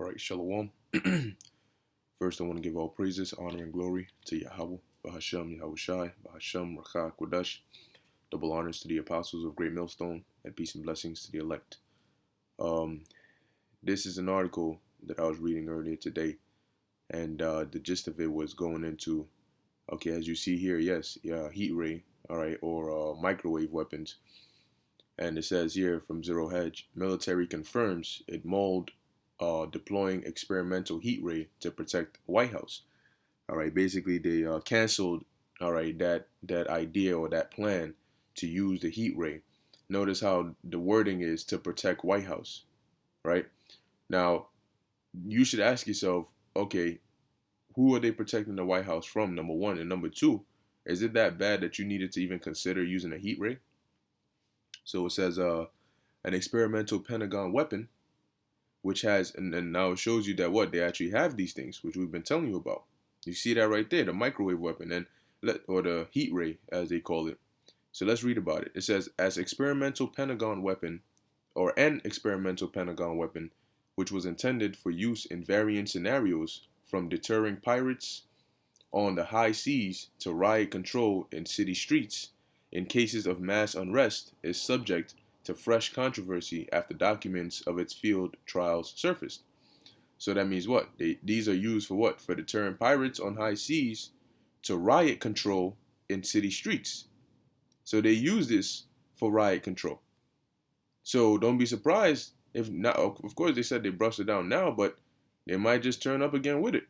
All right, Shalom. First, I want to give all praises, honor, and glory to Yahweh, Bahashem, Yahushai, Bahashem, Rakha, Kodash. Double honors to the apostles of Great Millstone, and peace and blessings to the elect. Um, this is an article that I was reading earlier today, and the gist of it was going into, okay, as you see here, yes, heat ray, all right, or microwave weapons. And it says here from Zero Hedge, military confirms it mauled deploying experimental heat ray to protect White House. All right, basically they canceled, all right, that idea or that plan to use the heat ray. Notice how the wording is to protect White House, right? Now, you should ask yourself, okay, who are they protecting the White House from? Number one, and number two, is it that bad that you needed to even consider using a heat ray? So it says an experimental Pentagon weapon, which has, and now it shows you that what they actually have these things, which we've been telling you about. You see that right there, the microwave weapon, or the heat ray as they call it. So let's read about it. It says, as experimental Pentagon weapon, or an experimental Pentagon weapon, which was intended for use in varying scenarios, from deterring pirates on the high seas to riot control in city streets in cases of mass unrest, is subject to fresh controversy after documents of its field trials surfaced. So that means what? These are used for what? For deterring pirates on high seas to riot control in city streets. So they use this for riot control. So don't be surprised if not. Of course, they said they brushed it down now, but they might just turn up again with it.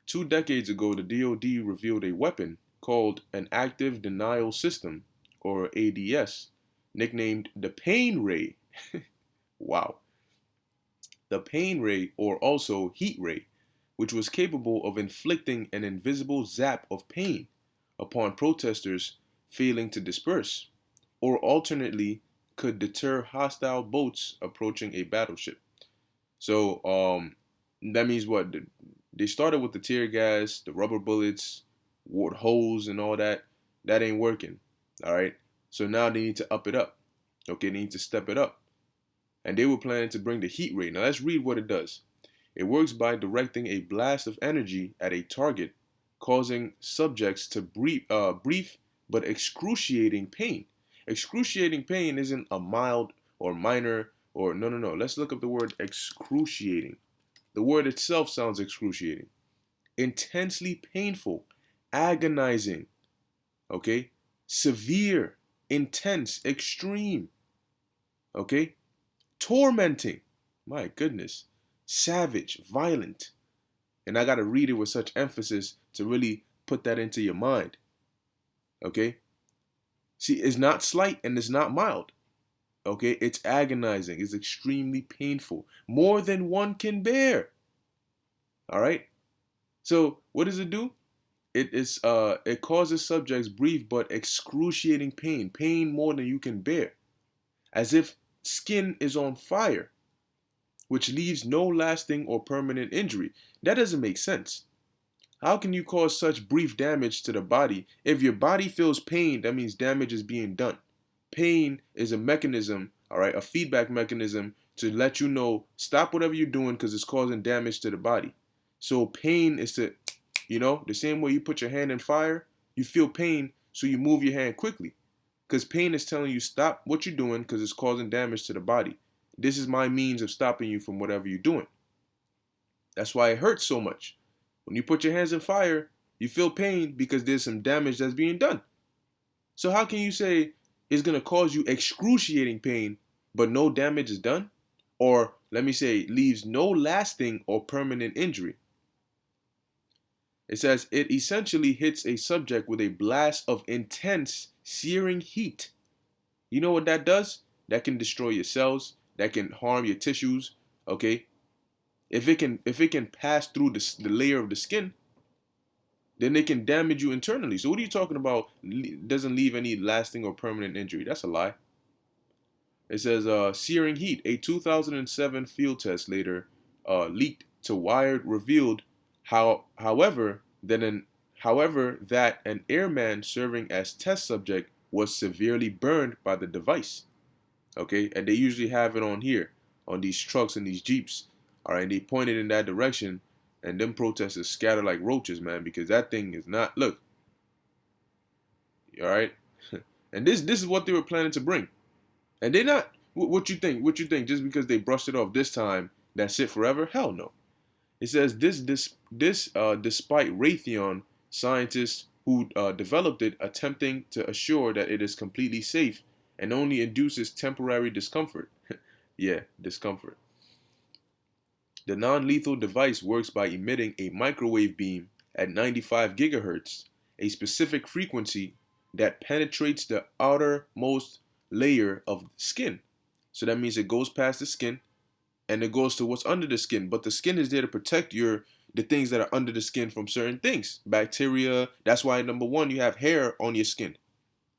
2 decades ago, the DoD revealed a weapon called an Active Denial System, or ADS, nicknamed the Pain Ray. Wow. The Pain Ray, or also Heat Ray, which was capable of inflicting an invisible zap of pain upon protesters failing to disperse, or alternately could deter hostile boats approaching a battleship. So that means what? They started with the tear gas, the rubber bullets, wart holes, and all that. That ain't working. All right. So now they need to up it up. Okay, they need to step it up. And they were planning to bring the heat ray. Now let's read what it does. It works by directing a blast of energy at a target, causing subjects to brief but excruciating pain. Excruciating pain isn't a mild or minor or no. Let's look up the word excruciating. The word itself sounds excruciating. Intensely painful, agonizing, okay? Severe, intense, extreme, okay? Tormenting, my goodness. Savage, violent. And I got to read it with such emphasis to really put that into your mind, okay? See, it's not slight and it's not mild, okay? It's agonizing, it's extremely painful, more than one can bear, all right? So what does it do? It causes subjects brief but excruciating pain, pain more than you can bear, as if skin is on fire, which leaves no lasting or permanent injury. That doesn't make sense. How can you cause such brief damage to the body? If your body feels pain, that means damage is being done. Pain is a mechanism, all right, a feedback mechanism to let you know, stop whatever you're doing because it's causing damage to the body. So pain is to, the same way you put your hand in fire, you feel pain, so you move your hand quickly. Because pain is telling you, stop what you're doing because it's causing damage to the body. This is my means of stopping you from whatever you're doing. That's why it hurts so much. When you put your hands in fire, you feel pain because there's some damage that's being done. So how can you say it's going to cause you excruciating pain, but no damage is done? Or let me say, leaves no lasting or permanent injury. It says it essentially hits a subject with a blast of intense, searing heat. You know what that does? That can destroy your cells. That can harm your tissues. Okay, if it can pass through the layer of the skin, then it can damage you internally. So what are you talking about? Doesn't leave any lasting or permanent injury? That's a lie. It says searing heat. A 2007 field test later leaked to Wired revealed however, that an airman serving as test subject was severely burned by the device. Okay, and they usually have it on here, on these trucks and these Jeeps. All right, they pointed in that direction, and them protesters scattered like roaches, man, because that thing is not. Look, all right, and this is what they were planning to bring, and they not. What you think? What you think? Just because they brushed it off this time, that's it forever? Hell no. It says despite Raytheon scientists who developed it attempting to assure that it is completely safe and only induces temporary discomfort. Yeah, discomfort. The non-lethal device works by emitting a microwave beam at 95 gigahertz, a specific frequency that penetrates the outermost layer of skin. So that means it goes past the skin and it goes to what's under the skin. But the skin is there to protect the things that are under the skin from certain things, bacteria. That's why number one, you have hair on your skin,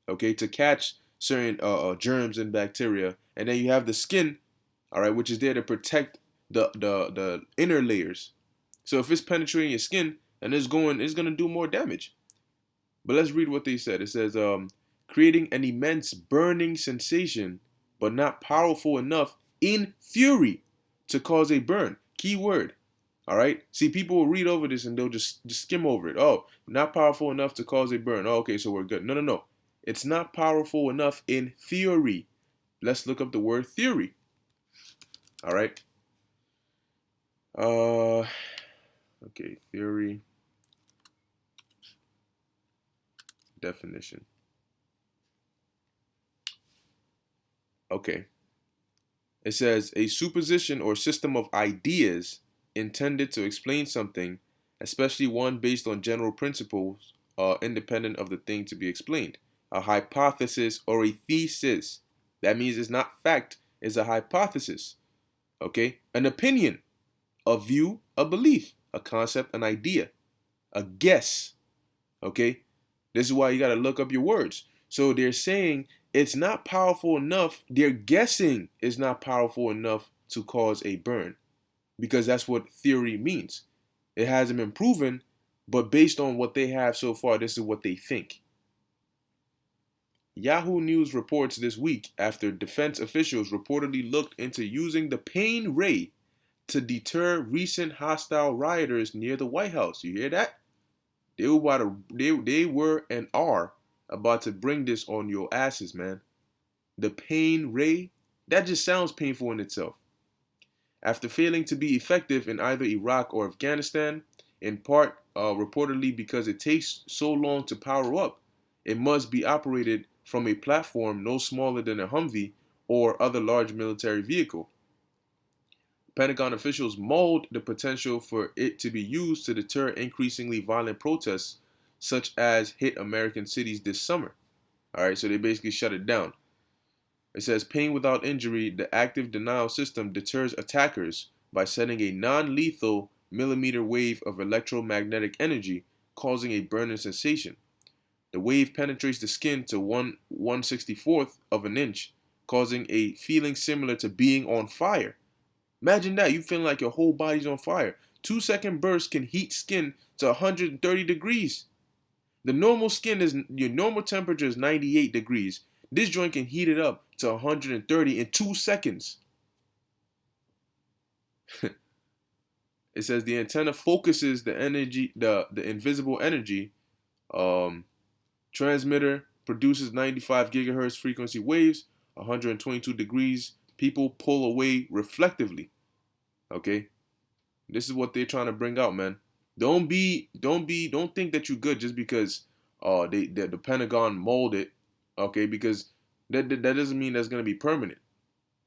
okay, to catch certain germs and bacteria. And then you have the skin, all right, which is there to protect the inner layers. So if it's penetrating your skin, and it's gonna do more damage. But let's read what they said. It says, creating an immense burning sensation, but not powerful enough in theory to cause a burn. Key word. All right. See, people will read over this and they'll just skim over it. Oh, not powerful enough to cause a burn. Oh, okay, so we're good. No, no, no. It's not powerful enough in theory. Let's look up the word theory. All right. Okay, theory. Definition. Okay. It says a supposition or system of ideas intended to explain something, especially one based on general principles independent of the thing to be explained. A hypothesis or a thesis. That means it's not fact, it's a hypothesis. Okay? An opinion, a view, a belief, a concept, an idea, a guess. Okay? This is why you got to look up your words. So they're saying it's not powerful enough. They're guessing it's not powerful enough to cause a burn, because that's what theory means. It hasn't been proven, but based on what they have so far, this is what they think. Yahoo News reports this week after defense officials reportedly looked into using the pain ray to deter recent hostile rioters near the White House. You hear that? They were and are about to bring this on your asses, man. The pain ray, that just sounds painful in itself. After failing to be effective in either Iraq or Afghanistan, in part reportedly because it takes so long to power up, it must be operated from a platform no smaller than a Humvee or other large military vehicle. Pentagon officials mulled the potential for it to be used to deter increasingly violent protests, such as hit American cities this summer. All right, so they basically shut it down. It says, pain without injury, the active denial system deters attackers by sending a non-lethal millimeter wave of electromagnetic energy, causing a burning sensation. The wave penetrates the skin to 1/164th of an inch, causing a feeling similar to being on fire. Imagine that, you feeling like your whole body's on fire. 2-second bursts can heat skin to 130 degrees. The normal skin is, your normal temperature is 98 degrees. This joint can heat it up to 130 in 2 seconds. It says the antenna focuses the energy, the invisible energy. Transmitter produces 95 gigahertz frequency waves, 122 degrees. People pull away reflectively. Okay, this is what they're trying to bring out, man. Don't think that you're good just because the Pentagon molded it. Okay, because that doesn't mean that's gonna be permanent.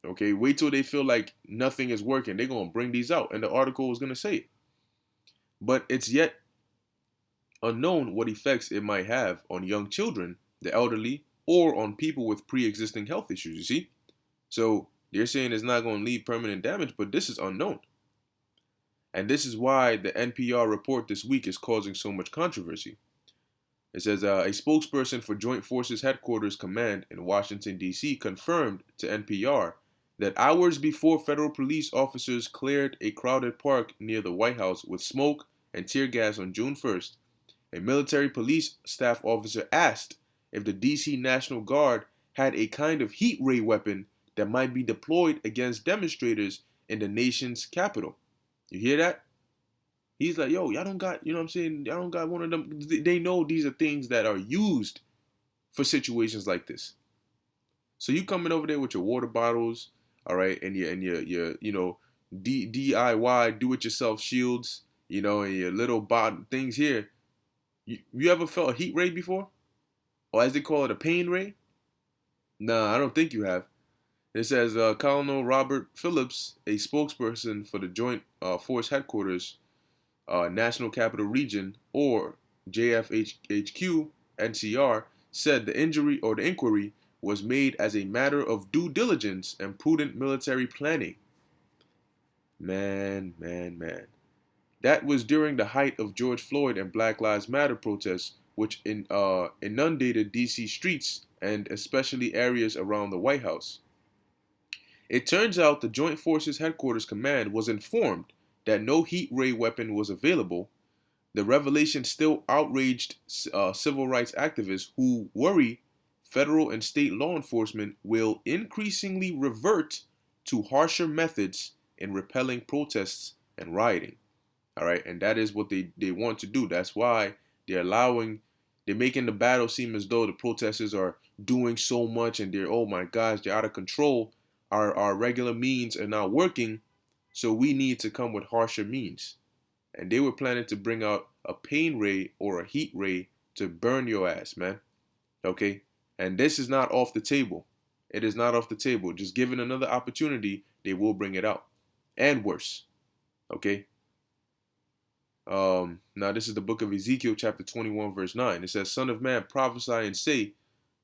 Okay, wait till they feel like nothing is working. They're gonna bring these out, and the article is gonna say it. But it's yet unknown what effects it might have on young children, the elderly, or on people with pre-existing health issues. You see, so they're saying it's not going to leave permanent damage, but this is unknown. And this is why the NPR report this week is causing so much controversy. It says a spokesperson for Joint Forces Headquarters Command in Washington, D.C. confirmed to NPR that hours before federal police officers cleared a crowded park near the White House with smoke and tear gas on June 1st, a military police staff officer asked if the D.C. National Guard had a kind of heat ray weapon that might be deployed against demonstrators in the nation's capital. You hear that? He's like, yo, y'all don't got, you know what I'm saying? Y'all don't got one of them. They know these are things that are used for situations like this. So you coming over there with your water bottles, all right, and your DIY do it yourself shields, and your little things here. You ever felt a heat ray before, or as they call it, a pain ray? Nah, I don't think you have. It says Colonel Robert Phillips, a spokesperson for the Joint Force Headquarters, National Capital Region, or JFHQ NCR, said the inquiry was made as a matter of due diligence and prudent military planning. Man, man, man. That was during the height of George Floyd and Black Lives Matter protests, which inundated D.C. streets and especially areas around the White House. It turns out the Joint Forces Headquarters Command was informed that no heat ray weapon was available. The revelation still outraged civil rights activists who worry federal and state law enforcement will increasingly revert to harsher methods in repelling protests and rioting. All right, and that is what they want to do. That's why they're making the battle seem as though the protesters are doing so much and oh my gosh, they're out of control. Our regular means are not working, so we need to come with harsher means. And they were planning to bring out a pain ray or a heat ray to burn your ass, man. Okay? And this is not off the table. It is not off the table. Just given another opportunity, they will bring it out. And worse. Okay? Now this is the book of Ezekiel, chapter 21, verse 9. It says, Son of man, prophesy and say,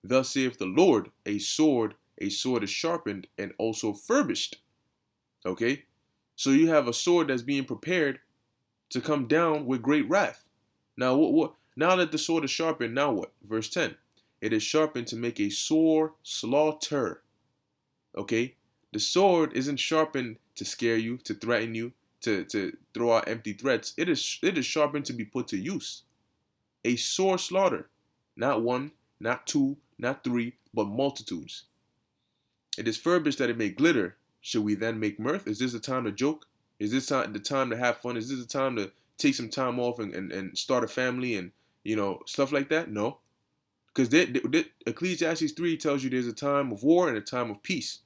Thus saith the Lord, a sword is sharpened and also furbished. Okay? So you have a sword that's being prepared to come down with great wrath. Now what now that the sword is sharpened, now what? Verse 10. It is sharpened to make a sore slaughter. Okay? The sword isn't sharpened to scare you, to threaten you, to throw out empty threats. It is sharpened to be put to use. A sore slaughter. Not one, not two, not three, but multitudes. It is furbished that it may glitter. Should we then make mirth? Is this the time to joke? Is this the time to have fun? Is this the time to take some time off and start a family and, stuff like that? No. Because Ecclesiastes 3 tells you there's a time of war and a time of peace.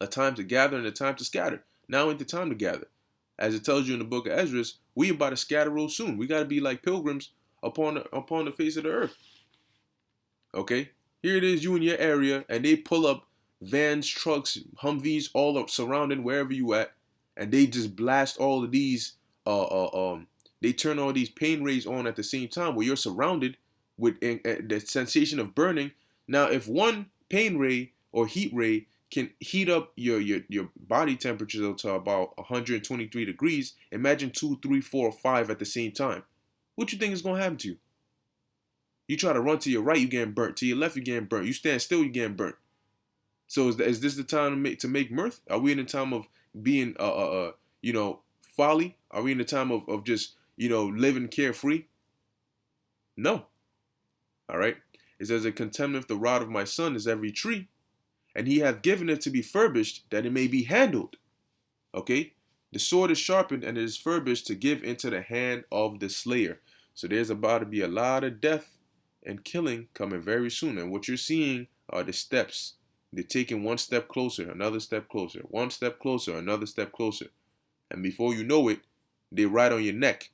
A time to gather and a time to scatter. Now ain't the time to gather. As it tells you in the book of Ezra, we about to scatter real soon. We got to be like pilgrims upon the face of the earth. Okay? Here it is, you in your area, and they pull up vans, trucks, Humvees, all up surrounding wherever you at, and they just blast all of these, they turn all these pain rays on at the same time where you're surrounded with the sensation of burning. Now, if one pain ray or heat ray can heat up your body temperature to about 123 degrees, imagine 2, 3, 4, 5 at the same time. What you think is going to happen to you? You try to run to your right, you're getting burnt. To your left, you're getting burnt. You stand still, you're getting burnt. So is this the time to make mirth? Are we in the time of being folly? Are we in the time of just living carefree? No. All right. It says, "A contemneth the rod of my son is every tree, and he hath given it to be furbished, that it may be handled." Okay. The sword is sharpened and it is furbished to give into the hand of the slayer. So there's about to be a lot of death and killing coming very soon. And what you're seeing are the steps. They're taking one step closer, another step closer, one step closer, another step closer. And before you know it, they're right on your neck.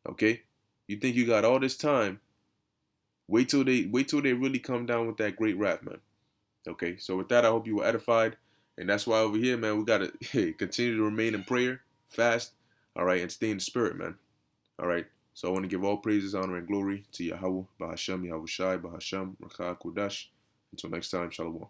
Okay? You think you got all this time. Wait till they really come down with that great wrath, man. Okay? So with that, I hope you were edified. And that's why over here, man, we got to continue to remain in prayer, fast, all right, and stay in the spirit, man. All right? So I want to give all praises, honor, and glory to Yahweh, Bahashem, Yahushai, Bahashem, Rakha, Kudash. Until next time, Shalom.